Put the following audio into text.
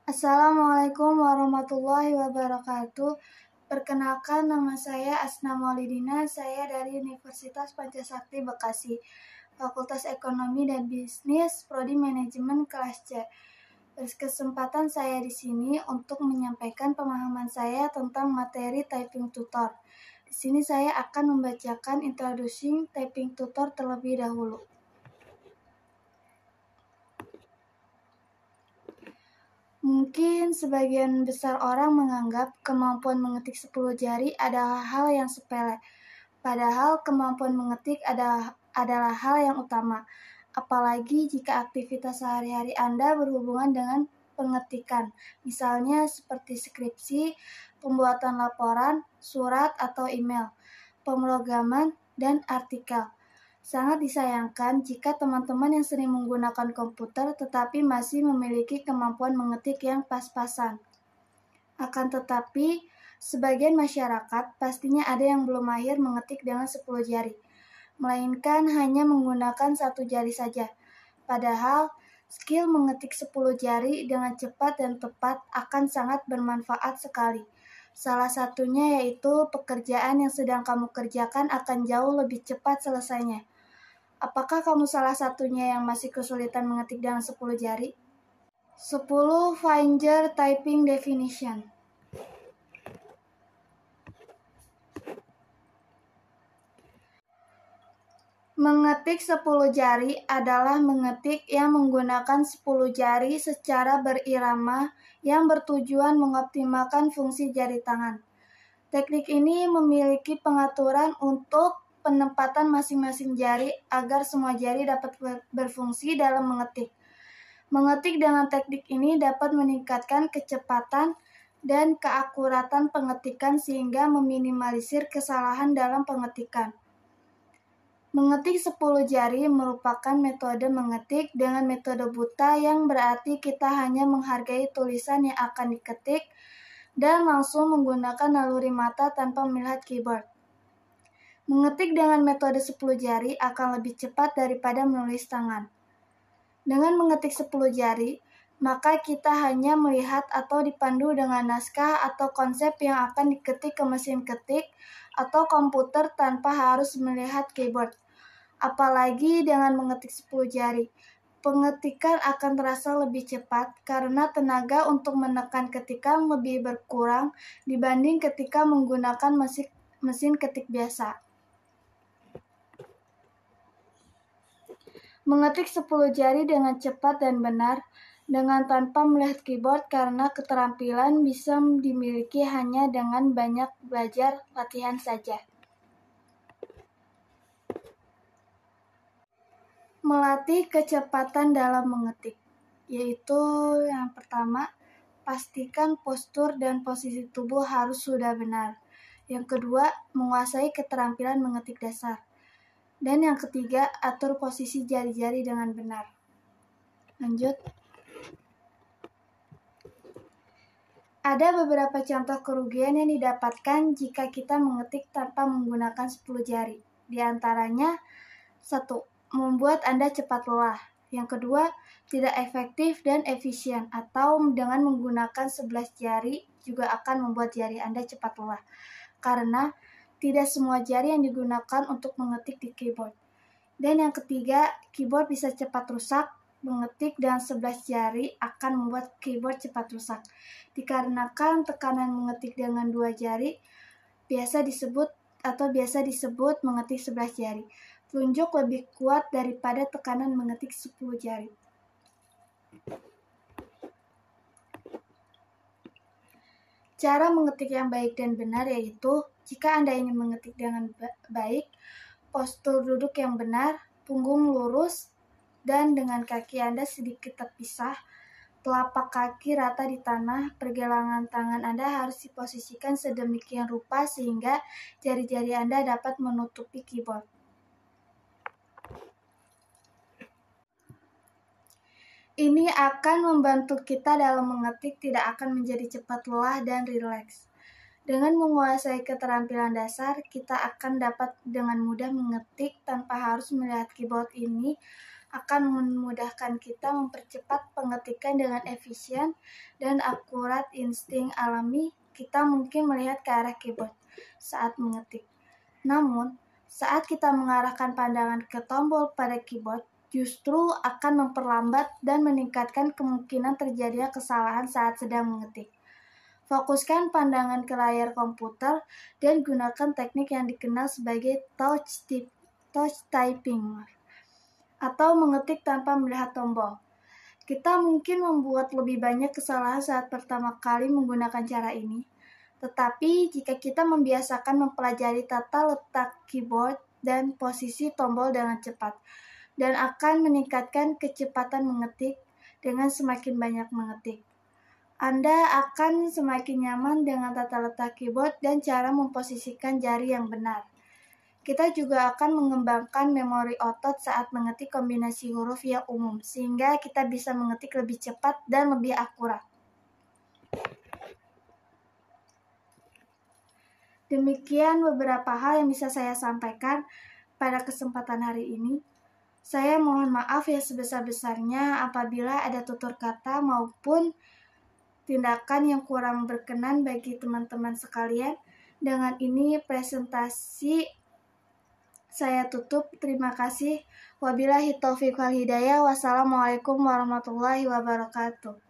Assalamualaikum warahmatullahi wabarakatuh. Perkenalkan, nama saya Asna Maulidina. Saya dari Universitas Pancasakti Bekasi, Fakultas Ekonomi dan Bisnis, Prodi Manajemen kelas C. Berkesempatan saya di sini untuk menyampaikan pemahaman saya tentang materi typing tutor. Di sini saya akan membacakan Introducing Typing Tutor terlebih dahulu. Mungkin sebagian besar orang menganggap kemampuan mengetik 10 jari adalah hal yang sepele. Padahal kemampuan mengetik adalah hal yang utama. Apalagi jika aktivitas sehari-hari Anda berhubungan dengan pengetikan. Misalnya seperti skripsi, pembuatan laporan, surat atau email, pemrograman, dan artikel. Sangat disayangkan jika teman-teman yang sering menggunakan komputer tetapi masih memiliki kemampuan mengetik yang pas-pasan. Akan tetapi, sebagian masyarakat pastinya ada yang belum mahir mengetik dengan 10 jari, melainkan hanya menggunakan 1 jari saja. Padahal, skill mengetik 10 jari dengan cepat dan tepat akan sangat bermanfaat sekali. Salah satunya yaitu pekerjaan yang sedang kamu kerjakan akan jauh lebih cepat selesainya. Apakah kamu salah satunya yang masih kesulitan mengetik dengan 10 jari? 10 Finger Typing Definition. Mengetik 10 jari adalah mengetik yang menggunakan 10 jari secara berirama yang bertujuan mengoptimalkan fungsi jari tangan. Teknik ini memiliki pengaturan untuk penempatan masing-masing jari agar semua jari dapat berfungsi dalam mengetik. Mengetik dengan teknik ini dapat meningkatkan kecepatan dan keakuratan pengetikan sehingga meminimalisir kesalahan dalam pengetikan. Mengetik 10 jari merupakan metode mengetik dengan metode buta yang berarti kita hanya menghargai tulisan yang akan diketik dan langsung menggunakan naluri mata tanpa melihat keyboard. Mengetik dengan metode 10 jari akan lebih cepat daripada menulis tangan. Dengan mengetik 10 jari, maka kita hanya melihat atau dipandu dengan naskah atau konsep yang akan diketik ke mesin ketik atau komputer tanpa harus melihat keyboard. Apalagi dengan mengetik 10 jari, pengetikan akan terasa lebih cepat karena tenaga untuk menekan ketikan lebih berkurang dibanding ketika menggunakan mesin ketik biasa. Mengetik 10 jari dengan cepat dan benar dengan tanpa melihat keyboard karena keterampilan bisa dimiliki hanya dengan banyak belajar latihan saja. Melatih kecepatan dalam mengetik, yaitu yang pertama, pastikan postur dan posisi tubuh harus sudah benar. Yang kedua, menguasai keterampilan mengetik dasar. Dan yang ketiga, atur posisi jari-jari dengan benar. Lanjut. Ada beberapa contoh kerugian yang didapatkan jika kita mengetik tanpa menggunakan 10 jari. Di antaranya, 1. Membuat Anda cepat lelah. Yang kedua, tidak efektif dan efisien, atau dengan menggunakan 11 jari juga akan membuat jari Anda cepat lelah. Karena tidak semua jari yang digunakan untuk mengetik di keyboard. Dan yang ketiga, keyboard bisa cepat rusak. Mengetik dengan 11 jari akan membuat keyboard cepat rusak. Dikarenakan tekanan mengetik dengan 2 jari biasa disebut mengetik 11 jari. Telunjuk lebih kuat daripada tekanan mengetik 10 jari. Cara mengetik yang baik dan benar yaitu, jika Anda ingin mengetik dengan baik, postur duduk yang benar, punggung lurus, dan dengan kaki Anda sedikit terpisah, telapak kaki rata di tanah, pergelangan tangan Anda harus diposisikan sedemikian rupa sehingga jari-jari Anda dapat menutupi keyboard. Ini akan membantu kita dalam mengetik tidak akan menjadi cepat lelah dan rileks. Dengan menguasai keterampilan dasar, kita akan dapat dengan mudah mengetik tanpa harus melihat keyboard. Ini akan memudahkan kita mempercepat pengetikan dengan efisien dan akurat. Insting alami kita mungkin melihat ke arah keyboard saat mengetik. Namun, saat kita mengarahkan pandangan ke tombol pada keyboard, justru akan memperlambat dan meningkatkan kemungkinan terjadinya kesalahan saat sedang mengetik. Fokuskan pandangan ke layar komputer dan gunakan teknik yang dikenal sebagai touch typing atau mengetik tanpa melihat tombol. Kita mungkin membuat lebih banyak kesalahan saat pertama kali menggunakan cara ini. Tetapi jika kita membiasakan mempelajari tata letak keyboard dan posisi tombol dengan cepat, dan akan meningkatkan kecepatan mengetik dengan semakin banyak mengetik. Anda akan semakin nyaman dengan tata letak keyboard dan cara memposisikan jari yang benar. Kita juga akan mengembangkan memori otot saat mengetik kombinasi huruf yang umum, sehingga kita bisa mengetik lebih cepat dan lebih akurat. Demikian beberapa hal yang bisa saya sampaikan pada kesempatan hari ini. Saya mohon maaf ya sebesar-besarnya apabila ada tutur kata maupun tindakan yang kurang berkenan bagi teman-teman sekalian. Dengan ini presentasi saya tutup. Terima kasih. Wabillahi taufiq wal hidayah. Wassalamualaikum warahmatullahi wabarakatuh.